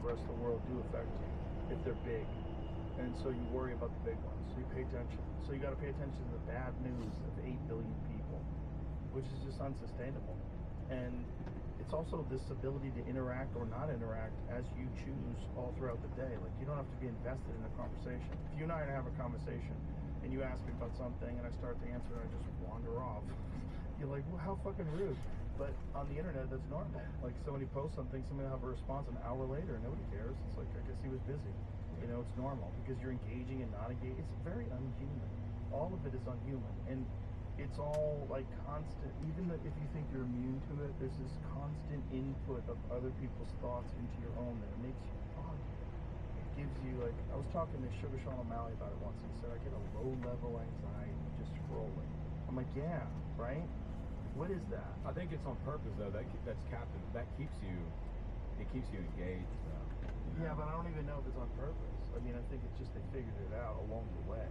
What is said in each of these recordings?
rest of the world do affect you if they're big. And so you worry about the big ones. So you pay attention. So you got to pay attention to the bad news of 8 billion people, which is just unsustainable. And it's also this ability to interact or not interact as you choose all throughout the day. Like, you don't have to be invested in a conversation. If you and I have a conversation and you ask me about something and I start to answer and I just wander off, you're like, well, how fucking rude. But on the internet, that's normal. Like, somebody posts something, somebody will have a response an hour later and nobody cares. It's like, I guess he was busy. You know, it's normal because you're engaging and not engaging. It's very unhuman. All of it is unhuman. And it's all like constant. Even if you think you're immune to it, there's this constant input of other people's thoughts into your own that it makes you foggy. It gives you, like, I was talking to Sugar Sean O'Malley about it once. He said, I get a low-level anxiety just scrolling. I'm like, yeah, right? What is that? I think it's on purpose, though. That's captain. That keeps you. It keeps you engaged, though. You know? Yeah, but I don't even know if it's on purpose. I mean, I think it's just they figured it out along the way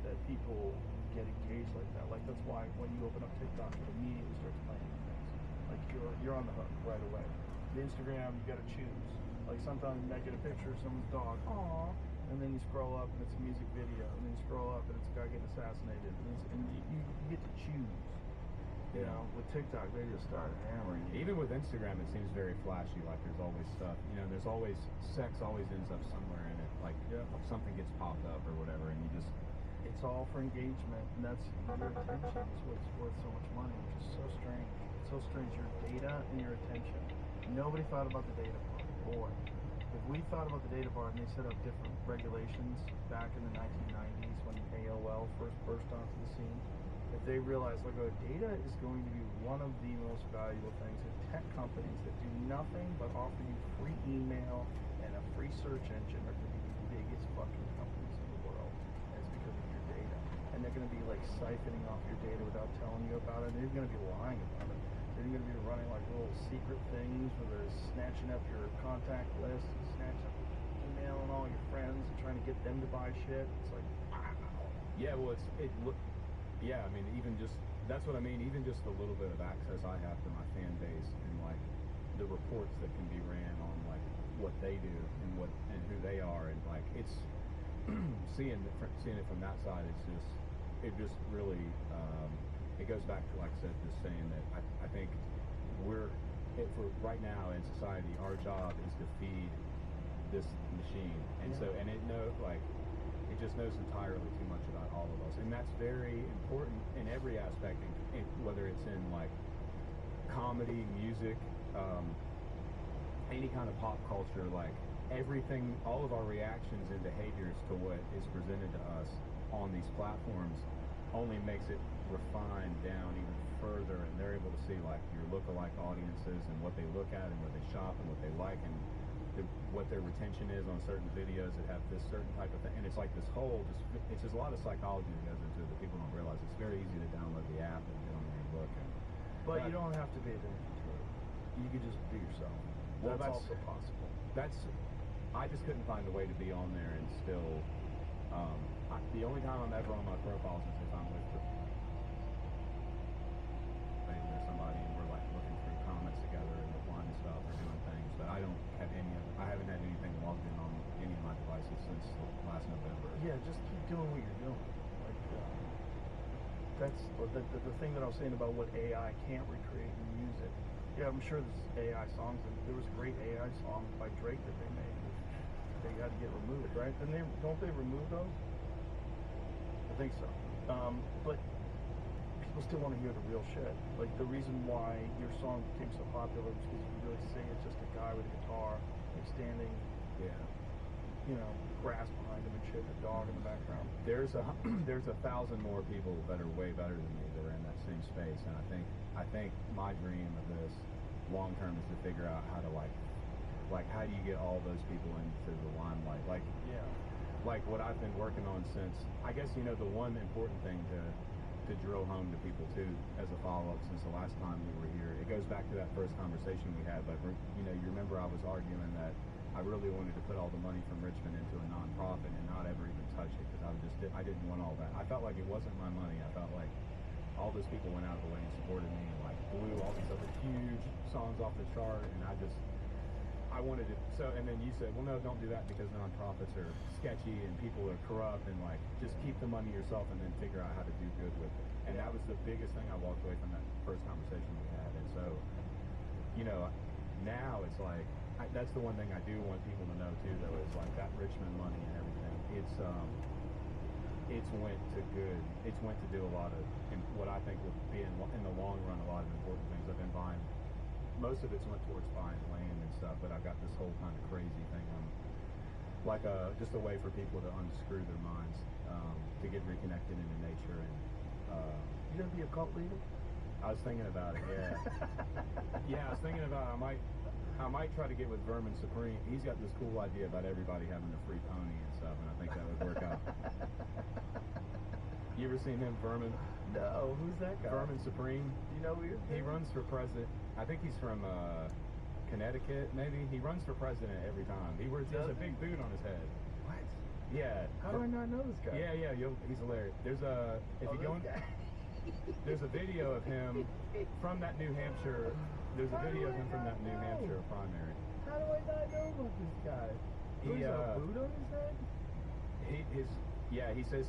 that people get engaged like that. Like, that's why when you open up TikTok, it immediately starts playing things. Like, you're on the hook right away. The Instagram, you got to choose. Like, sometimes you might get a picture of someone's dog, aww, and then you scroll up and it's a music video, and then you scroll up and it's a guy getting assassinated, and you get to choose. You know, with TikTok, they just start hammering you. Even with Instagram, it seems very flashy. Like, there's always stuff. You know, there's always sex. Always ends up somewhere in it. Like, something gets popped up or whatever, and you just. It's all for engagement, and that's your attention is what's worth so much money, which is so strange. It's so strange. Your data and your attention. Nobody thought about the data part. Boy, if we thought about the data part and they set up different regulations back in the 1990s when AOL first burst onto the scene. If they realize, like, data is going to be one of the most valuable things, and tech companies that do nothing but offer you free email and a free search engine are going to be the biggest fucking companies in the world. And it's because of your data. And they're going to be, like, siphoning off your data without telling you about it. They're going to be lying about it. They're going to be running, like, little secret things where they're snatching up your contact list and snatching up your email and all your friends and trying to get them to buy shit. It's like, wow. Yeah, well, yeah, I mean, even just, that's what I mean, even just the little bit of access I have to my fan base and, like, the reports that can be ran on, like, what they do and who they are, and, like, it's, seeing it from that side, it just really, it goes back to, like I said, just saying that I think for right now in society, our job is to feed this machine, and so, and it just knows entirely too much about all of us, and that's very important in every aspect, whether it's in, like, comedy, music, any kind of pop culture. Like, everything, all of our reactions and behaviors to what is presented to us on these platforms only makes it refined down even further, and they're able to see, like, your lookalike audiences and what they look at and where they shop and what they like, and what their retention is on certain videos that have this certain type of thing. And it's like this whole, it's just a lot of psychology that goes into it that people don't realize. It's very easy to download the app and get on there and look. But you don't have to pay attention to it. You could just be yourself. Well, that's also possible. I just couldn't find a way to be on there and still, the only time I'm ever on my profile is if I'm with somebody and we're, like, looking through comments together and replying to stuff or doing things, but I haven't had anything logged in on any of my devices since last November. Yeah, just keep doing what you're doing. Like, that's the thing that I was saying about what AI can't recreate in music. Yeah, I'm sure there's AI songs, and there was a great AI song by Drake that they made. They had to get removed, right? And don't they remove those? I think so. But people still want to hear the real shit. Like, the reason why your song became so popular was because you really see it's just a guy with a guitar, like, standing, you know, grass behind him and shit, and a dog in the background. There's 1,000 more people that are way better than me that are in that same space, and I think my dream of this long term is to figure out how to, like how do you get all those people into the limelight? Like, like what I've been working on since, I guess, you know, the one important thing to drill home to people too, as a follow-up since the last time we were here, it goes back to that first conversation we had. But, you know, you remember I was arguing that I really wanted to put all the money from Richmond into a nonprofit and not ever even touch it, because I didn't want all that. I felt like it wasn't my money. I felt like all those people went out of the way and supported me and, like, blew all these other huge songs off the chart, and I wanted to, so, and then you said, well, no, don't do that because nonprofits are sketchy and people are corrupt and like, just keep the money yourself and then figure out how to do good with it. And that was the biggest thing I walked away from that first conversation we had. And so, you know, now it's like, that's the one thing I do want people to know too, though, is like that Richmond money and everything. It's went to good. It's went to do a lot of, what I think will be in the long run, a lot of important things. I've been buying. Most of it's went towards buying land and stuff, but I've got this whole kind of crazy thing. Like just a way for people to unscrew their minds, to get reconnected into nature. And You gonna be a cult leader? I was thinking about it. Yeah. Yeah, I was thinking about it. I might try to get with Vermin Supreme. He's got this cool idea about everybody having a free pony and stuff, and I think that would work out. You ever seen him, Vermin? No, who's that guy? Vermin Supreme. Do you know who He runs for president. I think he's from Connecticut, maybe. He runs for president every time. He has a big boot on his head. What? Yeah. How do I not know this guy? Yeah, he's hilarious. There's a there's a video of him from that New Hampshire. There's a video of him from that New Hampshire primary. How do I not know about this guy? He's a boot on his head? He says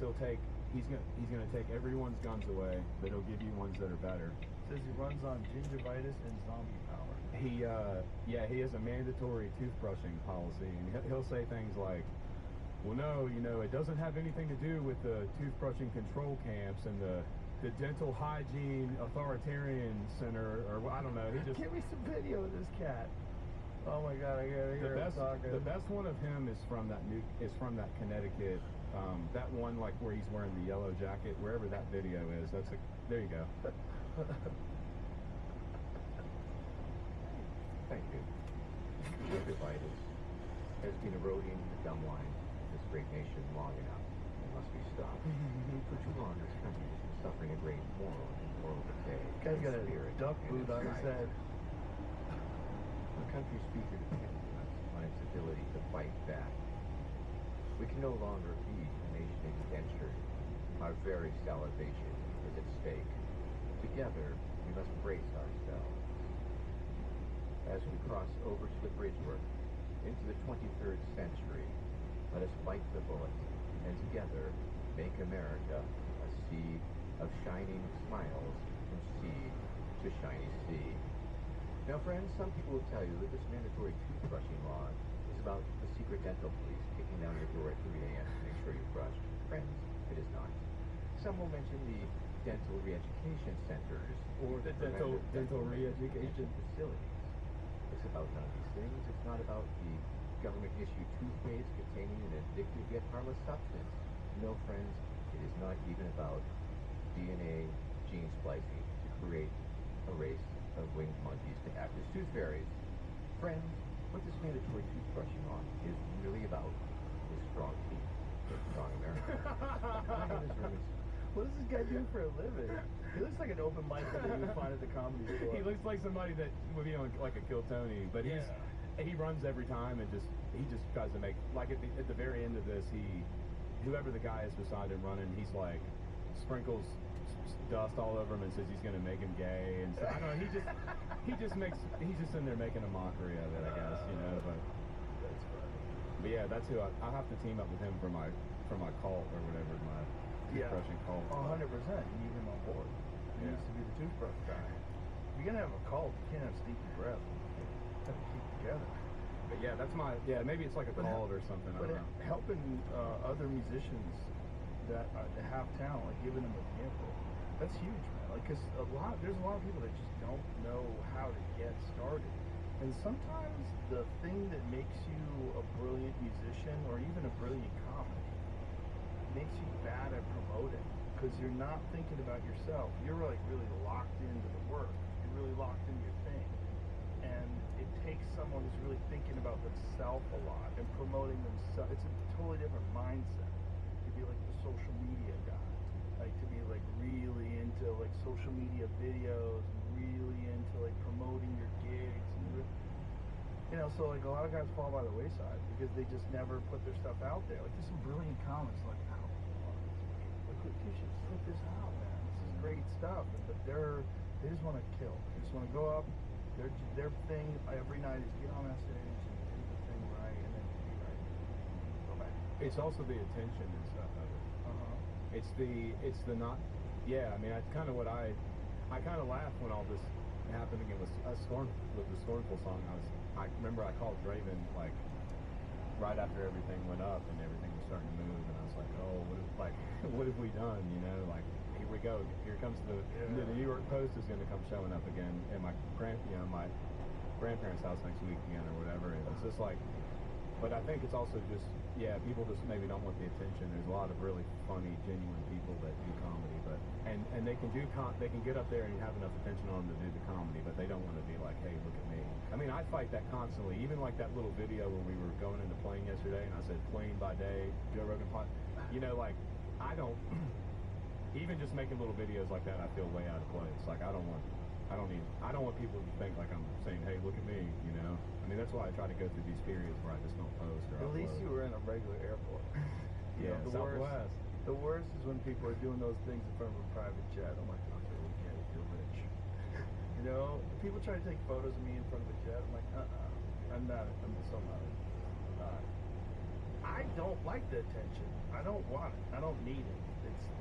he's gonna take everyone's guns away, but he'll give you ones that are better. Says he runs on gingivitis and zombie power. He has a mandatory toothbrushing policy, and he'll say things like, well, no, it doesn't have anything to do with the toothbrushing control camps and the dental hygiene authoritarian center, or I don't know. He just give me some video of this cat. Oh my God, I gotta hear him talking. The best one of him is from that Connecticut. That one, like where he's wearing the yellow jacket, wherever that video is. There you go. Thank you. Gingivitis has been eroding the gum line of this great nation long enough. It must be stopped. For too long, this country has been suffering a great moral decay. Guy's got a spirit duck and boot on his society. head. The country's future depends on its ability to fight back. We can no longer be a nation indentured. Our very salvation is at stake. Together, we must brace ourselves. As we cross over to the bridgework, into the 23rd century, let us bite the bullet, and together make America a sea of shining smiles from sea to shiny sea. Now, friends, some people will tell you that this mandatory toothbrushing law is about the secret dental police kicking down your door at 3 a.m. to make sure you brush. Friends, it is not. Some will mention the dental re-education centers or The dental re-education facilities. It's about none of these things. It's not about the government-issued toothpaste containing an addictive yet harmless substance. No, friends, it is not even about DNA gene splicing to create a race of winged monkeys to act as tooth fairies. Friends, what this mandatory toothbrushing on is really about is strong teeth for a strong America. My name is Vermin. What does this guy do for a living? He looks like an open micer that you would find at the comedy store. He looks like somebody that would be on like a Kill Tony, but he runs every time and he just tries to make, like at the very end of this, whoever the guy is beside him running, he's like sprinkles dust all over him and says he's gonna make him gay, and so I don't know, he's just in there making a mockery of it, I guess, but That's funny. But yeah, that's who I'll have to team up with him for my cult or whatever, my toothbrushing cult. 100%. You need him on board. He needs to be the toothbrush guy. If you're gonna have a cult, you can't have stinky breath. You gotta keep it together. But yeah, maybe it's like a cult or something. I But don't know. helping other musicians that have talent, like giving them a vehicle, that's huge, man. Like, cause there's a lot of people that just don't know how to get started. And sometimes the thing that makes you a brilliant musician or even a brilliant comic makes you bad at promoting, because you're not thinking about yourself. You're like really locked into the work. You're really locked into your thing. And it takes someone who's really thinking about themselves a lot and promoting themselves. It's a totally different mindset to be like the social media guy, like to be like really into like social media videos, and really into like promoting your gigs, and so like a lot of guys fall by the wayside because they just never put their stuff out there. Like there's some brilliant comics like, you should put this out, man. This is great stuff. But they just want to kill. They just want to go up. Their thing every night is get on that stage and it's also the attention and stuff of it. It's the not. Yeah, I mean, that's kind of what I kind of laughed when all this happened again with the Scornful song. I remember I called Draven like right after everything went up and everything was starting to move, and I was like, oh, what have we done? You know, like here we go. Here comes the New York Post is going to come showing up again in my grandparents' house next week again or whatever. And it's just like, but I think it's also just, yeah, people just maybe don't want the attention. There's a lot of really funny, genuine people that do comedy, but and they can they can get up there and have enough attention on them to do the comedy, but they don't want to be like, hey, look at me. I mean, I fight that constantly. Even like that little video where we were going into plane yesterday, and I said plane by day, Joe Rogan pod. You know, like I don't even just making little videos like that. I feel way out of place. Like I don't want people to think like I'm saying, hey, look at me. You know. I mean, that's why I try to go through these periods where I just don't post or At least you were in a regular airport. Yeah, Southwest. The worst is when people are doing those things in front of a private jet. I'm like, okay, we get it, you're rich. You know, people try to take photos of me in front of a jet. I'm like, I'm so not. I don't like the attention. I don't want it. I don't need it.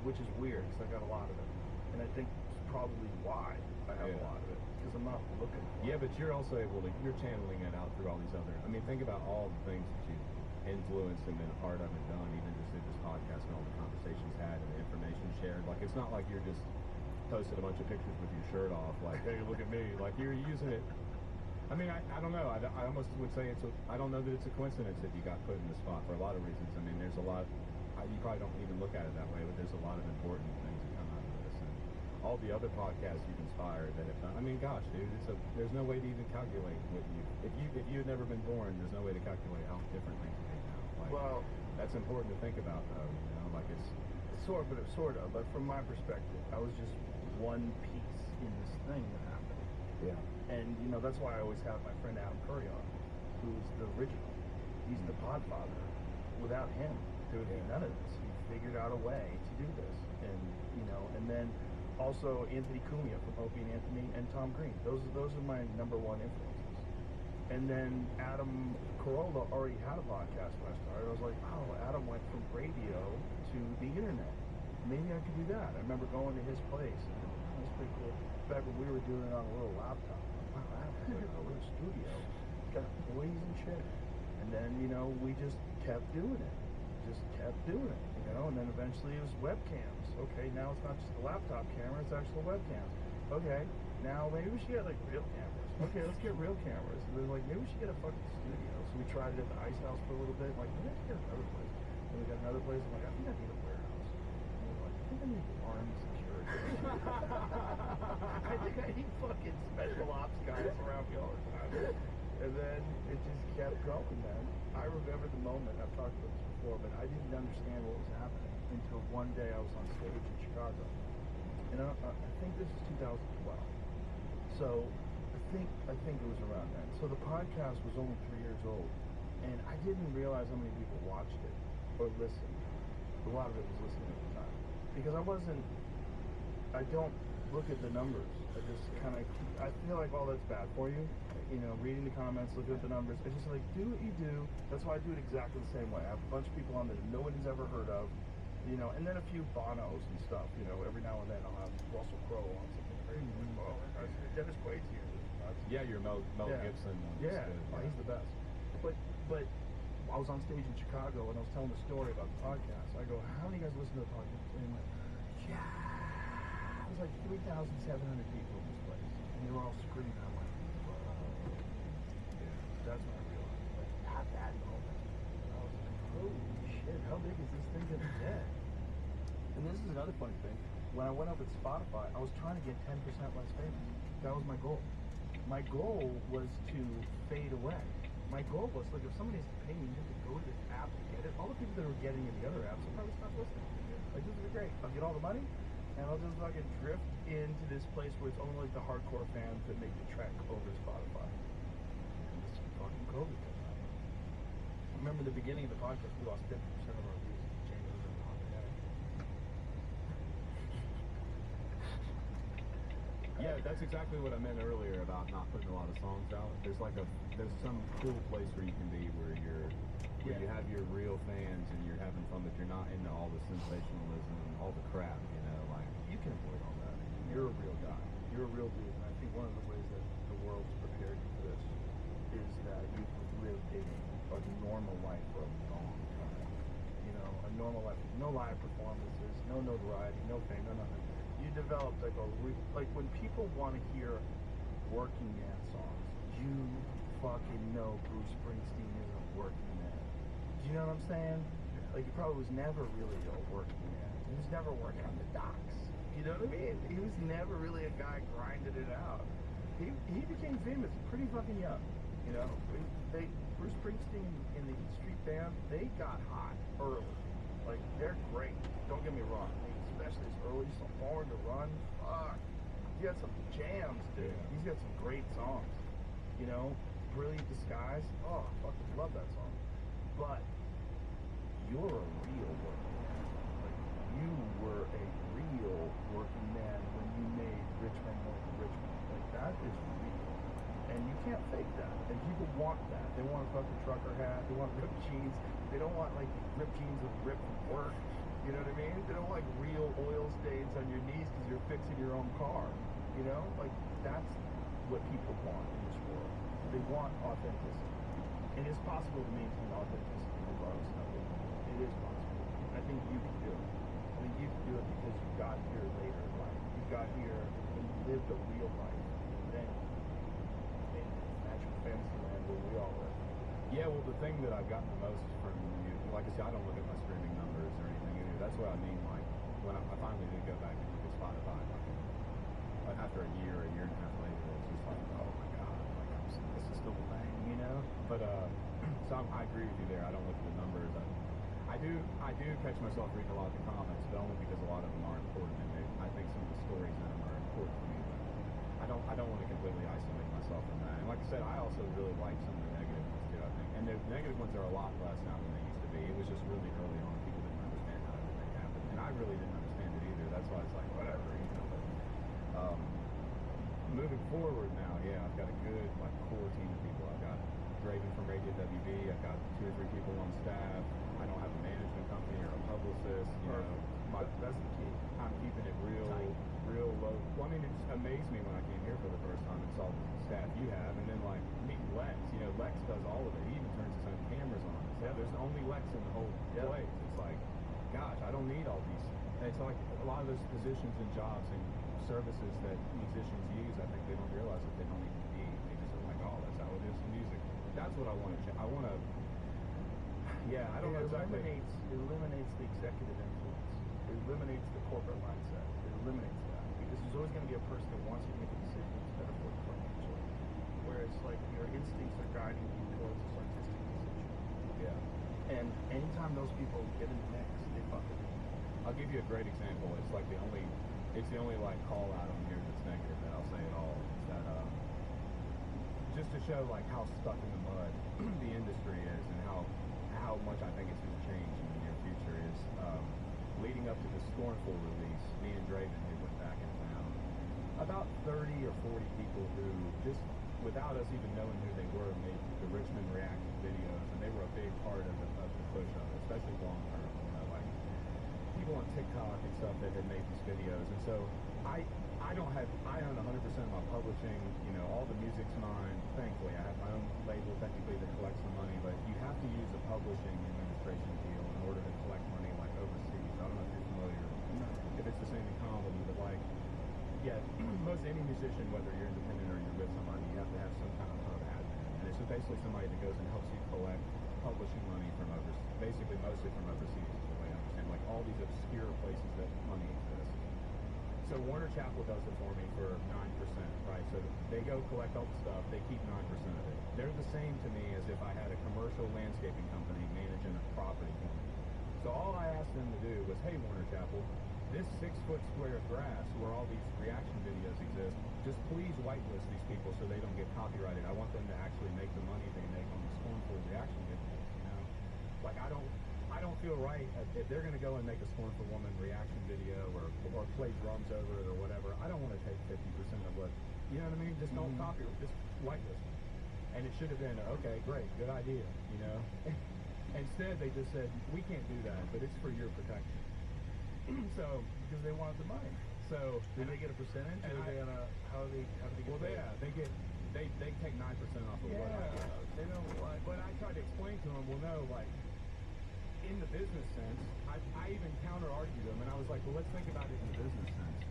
Which is weird because I got a lot of it, and I think it's probably why I have a lot of it because I'm not looking for it. Yeah, but you're also able to, you're channeling it out through all these other, I mean, think about all the things that you've influenced and been a part of and done, even just through this podcast and all the conversations had and the information shared. Like, it's not like you're just posting a bunch of pictures with your shirt off, like, hey, look at me. Like, you're using it. I mean, I don't know. I almost would say I don't know that it's a coincidence that you got put in the spot for a lot of reasons. I mean, there's a lot, you probably don't even look at it that way, but there's a lot of important things that come out of this. And all the other podcasts you've inspired that have done, I mean, gosh, dude, there's no way to even calculate what if you had never been born, there's no way to calculate how different things would be now. Like, well, that's important to think about, though. You know, like it's sort of. But from my perspective, I was just one piece in this thing that happened. Yeah. And you know that's why I always have my friend Adam Curry on, who's the original. He's the podfather. Without him, there would be none of this. He figured out a way to do this, and you know, and then also Anthony Cumia from Opie and Anthony and Tom Green. Those are my number one influences. And then Adam Carolla already had a podcast when I started. I was like, oh, Adam went from radio to the internet. Maybe I could do that. I remember going to his place. And that was pretty cool. Back when we were doing it on a little laptop. Wow, Adam, a little studio. Got boys and shit. And then, you know, we just kept doing it. You know, and then eventually it was webcams. Okay, now it's not just a laptop camera, it's actual webcams. Okay, now maybe we should get like real cameras. Okay, let's get real cameras. And then like maybe we should get a fucking studio. So we tried it at the Ice House for a little bit. Like, maybe I should get another place. And we got another place. I'm like, I think I need a warehouse. And we're like, I think I need armed security. I think I need fucking special ops guys around me all the time. And then it just kept going, man. I remember the moment, I've talked about this before, but I didn't understand what was happening until one day I was on stage in Chicago. And I think this is 2012. So I think it was around then. So the podcast was only 3 years old. And I didn't realize how many people watched it or listened. A lot of it was listening at the time. Because I don't look at the numbers. I just kind of, I feel like all that's bad for you. You know, reading the comments, looking at the numbers. It's just like, do what you do. That's why I do it exactly the same way. I have a bunch of people on there that nobody's ever heard of. You know, and then a few Bonos and stuff. You know, every now and then I'll have Russell Crowe on something crazy. Oh, Dennis Quaid's here. Yeah, you're Mel Gibson. Yeah, he's the best. But I was on stage in Chicago and I was telling the story about the podcast. I go, how many of you guys listen to the podcast? And they're like, yeah. It was like 3,700 people in this place. And they were all screaming. I'm like, whoa. Yeah. That's when I realized, like, at that moment, I was like, holy shit, how big is this thing gonna get? And this is another funny thing. When I went up at Spotify, I was trying to get 10% less famous. That was my goal. My goal was to fade away. My goal was, like, if somebody's paying me to go to this app to get it, all the people that are getting in the other apps will probably stop listening. Like, this is great. I'll get all the money, and I'll just fucking drift into this place where it's only like the hardcore fans that make the trek over to Spotify. And this fucking COVID comes out. I remember the beginning of the podcast, we lost 50% of our views. Jamie was in the hot minute. Yeah, that's exactly what I meant earlier about not putting a lot of songs out. There's some cool place where you can be where you're where Yeah. you have your real fans and you're having fun, but you're not into all the sensationalism and all the crap, you know, like, you can avoid all that. You're a real guy. You're a real dude, and I think one of the ways that the world's prepared you for this is that you've lived a normal life for a long time. You know, a normal life, no live performances, no notoriety, no fame, no nothing. You developed like when people want to hear working man songs, you fucking know Bruce Springsteen is a working man. Do you know what I'm saying? Like, he probably was never really a working man. He was never working on the docks. You know what I mean? He was never really a guy grinding it out. He became famous pretty fucking young. You know, Bruce Springsteen and the Street Band, they got hot early. Like, they're great. Don't get me wrong. Especially as early as Born to Run. Fuck. He got some jams, dude. Yeah. He's got some great songs. You know, Brilliant Disguise. Oh, I fucking love that song. But you're a real working man. Like, you were a real working man when you made Richmond North of Richmond. Like, that is real. And you can't fake that. And people want that. They want a fucking trucker hat. They want ripped jeans. They don't want, like, ripped jeans with ripped from work. You know what I mean? They don't like real oil stains on your knees because you're fixing your own car. You know? Like, that's what people want in this world. They want authenticity. And it's possible to maintain authenticity regardless of it. It is possible. I think you can do it. I think you can do it because you got here later in life. You got here and you lived a real life. And then in magic fantasy land where we all live. Yeah, well, the thing that I've gotten the most from you, like I said, I don't look at my streaming numbers or anything either. That's what I mean, like, when I finally did go back and look at Spotify, like, after a year and a half later, it's just like, oh my God, like, this is still a thing, you know? But, so I agree with you there. I don't look at the numbers. I do catch myself reading a lot of the comments, but only because a lot of them are important, and I think some of the stories in them are important to me. But I don't want to completely isolate myself from that. And like I said, I also really like some of the negative ones too, I think. And the negative ones are a lot less now than they used to be. It was just really early on. People didn't understand how everything happened. And I really didn't understand it either. That's why it's like, whatever, you know. But, moving forward now, yeah, I've got a good, like, core team of people. I've got Draven from Radio WB. I've got 2 or 3 people on staff. I don't have a management company or a publicist, you know. That's the key. I'm keeping it real low. Well, I mean, it just amazed me when I came here for the first time and saw the staff you have, and then, like, meeting Lex. You know, Lex does all of it. He even turns his own cameras on. So there's only Lex in the whole place. It's like, gosh, I don't need all these. And it's like a lot of those positions and jobs and services that musicians use, I think they don't realize that they don't even need. They just are like, oh, that's how it is in music. That's what I want to I want to, yeah, I don't know exactly. It eliminates the executive influence. It eliminates the corporate mindset. It eliminates that. Because there's always going to be a person that wants you to make a decision that's better for you financially. Whereas, like, your instincts are guiding you towards this artistic decision. Yeah. And anytime those people get in the mix, they fuck it. I'll give you a great example. It's like the only like call out on here that's negative that I'll say at all. Is that just to show like how stuck in the mud the industry is and how much I think it's going to change in the near future is leading up to the Scornful release. Me and Draven had went back and found about 30 or 40 people who just without us even knowing who they were made the Richmond reaction videos, and they were a big part of the push of it, especially long term. You know, like people on TikTok and stuff that had made these videos, and so I own 100% of my publishing. You know, all the music's mine. Thankfully, I have my own label technically that collects the money, but you have to use a publishing administration deal in order to collect money like overseas. I don't know if you're familiar. If it's the same in comedy, but like, yeah, most any musician, whether you're independent or you're with somebody, you have to have some kind of hub admin, and it's basically somebody that goes and helps you collect publishing money from overseas, basically mostly from overseas, is the way I understand, like all these obscure places that money exists. So Warner Chappell does it for me for 9%, right? So they go collect all the stuff, they keep 9% of it. They're the same to me as if I had a commercial landscaping company managing a property for me. So all I asked them to do was, hey, Warner Chappell, this 6-foot square of grass where all these reaction videos exist, just please whitelist these people so they don't get copyrighted. I want them to actually make the money they make on the Scornful reaction videos, you know? Like, I don't feel right if they're going to go and make a Scornful Woman reaction video or play drums over it or whatever. I don't want to take 50% of what, you know what I mean? Just don't copy it, just whitelist it. And it should have been, okay, great, good idea, you know? And instead they just said, we can't do that, but it's for your protection. So, Because they wanted the money. so, Do they get a percentage? And Or are they on a, how do they get well, paid? they take 9% off of what I Yeah, get. they don't like. But I tried to explain to them, well, no, like, in the business sense, I even counter-argued them, and I was like, well, let's think about it in the business sense.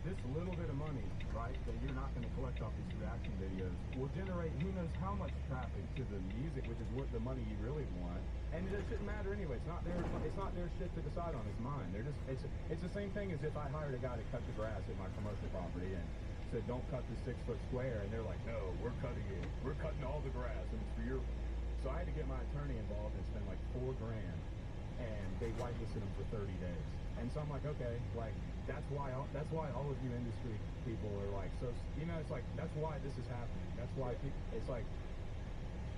This little bit of money, right, that you're not going to collect off these reaction videos will generate who knows how much traffic to the music, which is what the money you really want. And it shouldn't matter anyway. It's not their shit to decide on. It's mine. It's the same thing as if I hired a guy to cut the grass at my commercial property and said, don't cut the 6-foot square, and they're like, no, we're cutting it. We're cutting all the grass, and it's for your. So I had to get my attorney involved and spend like $4,000, and they whitelisted them for 30 days. And so I'm like, okay, like that's why all of you industry people are like, so it's like that's why this is happening. That's why it's like,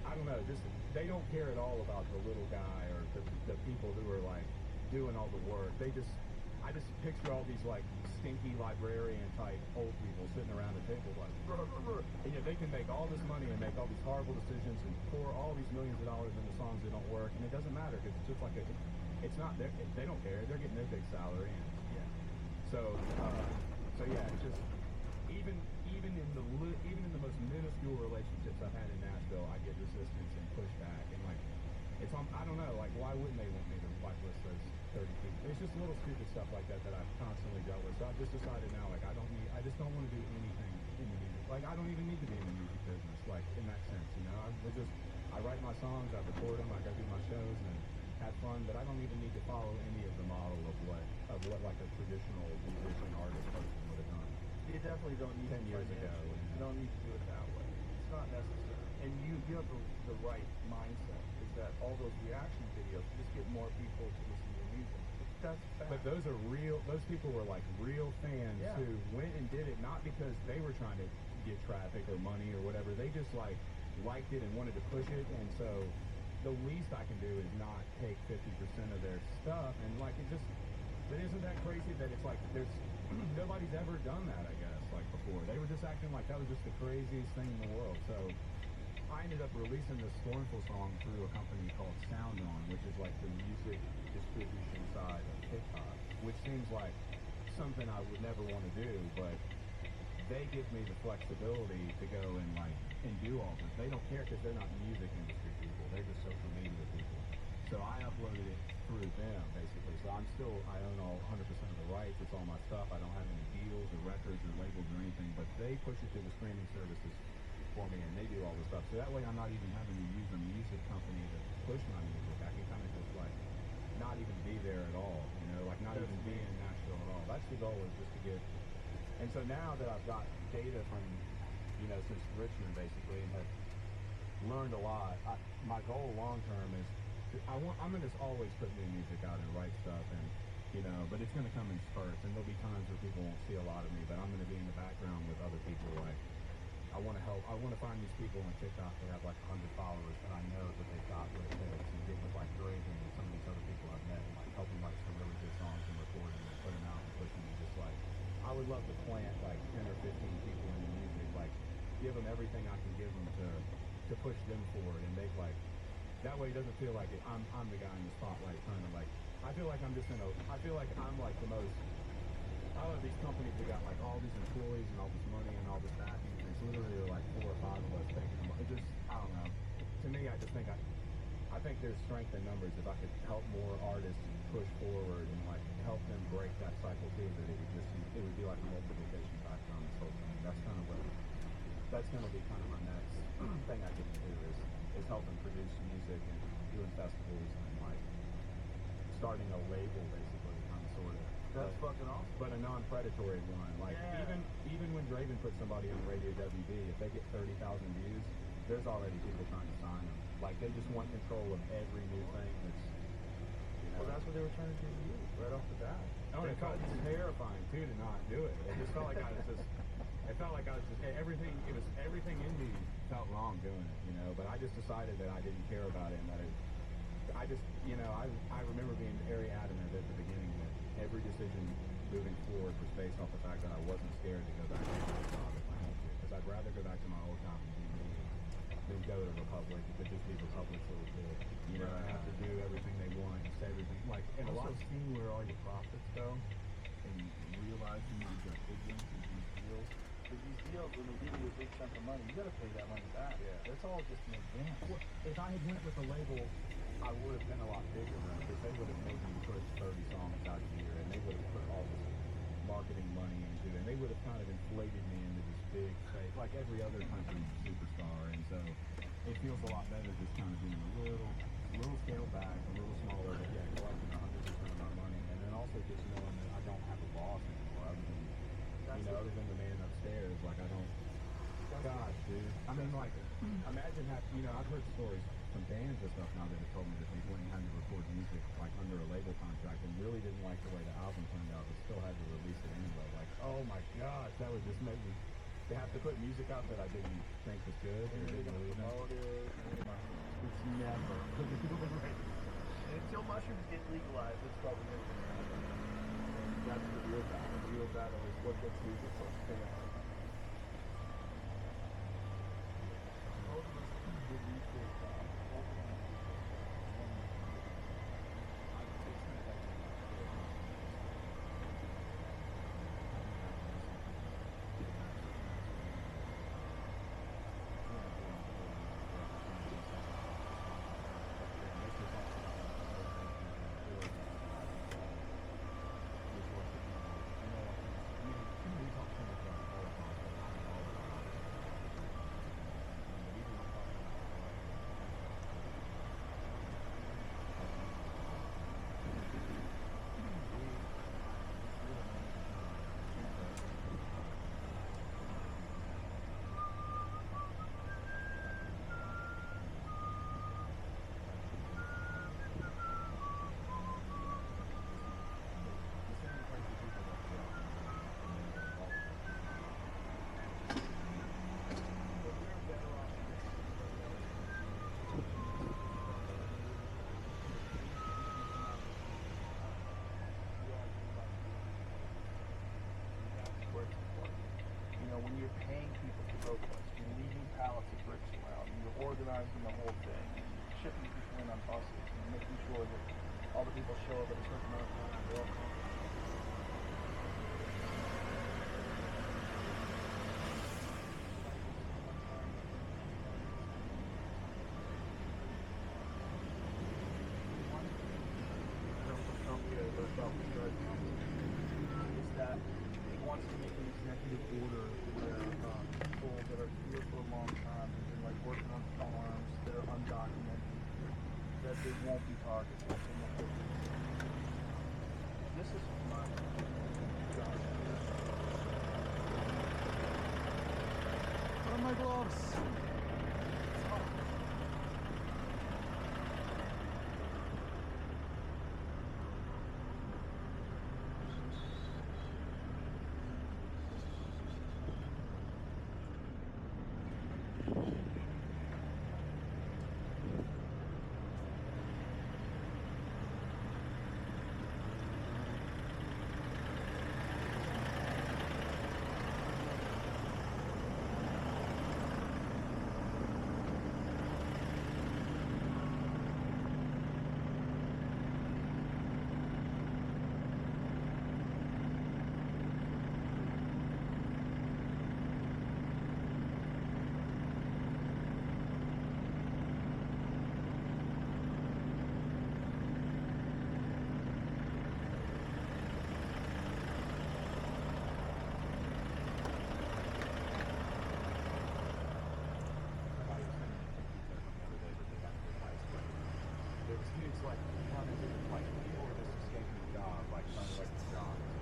I don't know, just they don't care at all about the little guy or the people who are like doing all the work. I just picture all these like stinky librarian type old people sitting around a table like, and yet they can make all this money and make all these horrible decisions and pour all these millions of dollars into songs that don't work, and it doesn't matter because it's just like it's not they don't care. They're getting their big salary, and so yeah, it's just even in the most minuscule relationships I've had in Nashville, I get resistance and pushback, and like I don't know, like why wouldn't they want me to whitelist those 30 people? It's just little stupid stuff like that that I've constantly dealt with. So I've just decided now, like I just don't want to do anything in the music. Like I don't even need to be in the music business, like in that sense, I write my songs, I record them, I go do my shows and have fun, but I don't even need to follow any of the model of what like a traditional musician artist person would have done. You definitely don't need 10 years ago. You don't need to do it that way. It's not necessary. And you have the right mindset. Is that all those reaction videos just get more people to listen to your music? That's fact. But those people were like real fans Yeah. who went and did it not because they were trying to get traffic or money or whatever. They just like liked it and wanted to push it, and so the least I can do is not take 50% of their stuff, and like but isn't that crazy that it's like there's nobody's ever done that, I guess, like before. They were just acting like that was just the craziest thing in the world. So I ended up releasing this Scornful song through a company called Sound On, which is like the music distribution side of TikTok, which seems like something I would never want to do, but they give me the flexibility to go and do all this. They don't care because they're not music industry people. They're just social media people. So I uploaded it through them, basically. So I own all 100% of the rights. It's all my stuff. I don't have any deals or records or labels or anything, but they push it to the streaming services for me, and they do all the stuff. So that way I'm not even having to use a music company to push my music. I can kind of just like not even be there at all, like not even be in Nashville at all. That's the goal, is just to get. And so now that I've got data from, since Richmond basically, and have learned a lot, my goal long term is I'm going to always put new music out and write stuff, and but it's going to come in spurts, and there'll be times where people won't see a lot of me, but I'm going to be in the background with other people. Like I want to help. I want to find these people on TikTok that have like 100 followers, and I know that they've got what it takes, and get with like Drake and some of these other people I've met, and like help them write some really good songs and record them and put them out and push them. And just like I would love to plant like 10 or 15 people in the music, like give them everything I can give them to push them forward and make like. That way it doesn't feel like I'm the guy in the spotlight trying to like. I feel like I'm like the most. I love these companies that got like all these employees and all this money and all this backing. And it's literally like 4 or 5 of us taking them. It just, I don't know. To me, I just think I think there's strength in numbers. If I could help more artists push forward and like help them break that cycle too, that it would be like a multiplication factor on this whole thing. That's going to be kind of my next thing I get to do is helping produce music and doing festivals and like starting a label basically, kind of sort of. That's fucking awesome. But a non-predatory one. Like even when Draven puts somebody on Radio WB, if they get 30,000 views, there's already people trying to sign them. Like they just want control of every new thing that's. Well, that's what they were trying to do to you right off the bat. Oh, it felt terrifying too to not do it. It just felt like I was just. It felt like I was just everything. It was everything in me felt wrong doing it, But I just decided that I didn't care about it, and that I just, I remember being very adamant at the beginning that every decision moving forward was based off the fact that I wasn't scared to go back to my old job if I had to, because I'd rather go back to my old job and be me than go to Republic. It could just be Republic's little kid, and have to do everything everything. Like, and a lot Also of seeing where all your profits go and realizing you got big wins with these deals. Because these deals, when they give you a big chunk of money, you gotta pay that money back. Yeah. That's all just in advance. Well, if I had went with a label, I would have been a lot bigger than because they would have made me push 30 songs out a year, and they would have put all this marketing money into it, and they would have kind of inflated me into this big face, like every other country superstar. And so it feels a lot better just kind of being a little scaled back, a little smaller, but yeah, collecting 100% of my money, and then also just knowing that I don't have a boss anymore, other than other than the man upstairs. Like I don't. Gosh, dude. I mean, like, imagine I've heard stories from bands and stuff now that have told me that they went and had to record music like under a label contract and really didn't like the way the album turned out, but still had to release it anyway. Like, oh my gosh, that would just make me. They have to put music out that I didn't think was good or didn't believe in. It's never. Until mushrooms get legalized, it's probably never going to happen. That's the real battle. The real battle is what gets legal first. Stay on. When you're paying people to go places, you're leaving pallets of bricks around, and you're organizing the whole thing, and shipping people in on buses, and making sure that all the people show up at a certain amount of time, they're all comfortable. Is that it wants to make an executive order where people that are here for a long time have been like working on farms that are undocumented, that they won't be targeted. This is my job. Where are my gloves? It's like, how did it, like, people were just escaping the job, like, trying to like the job.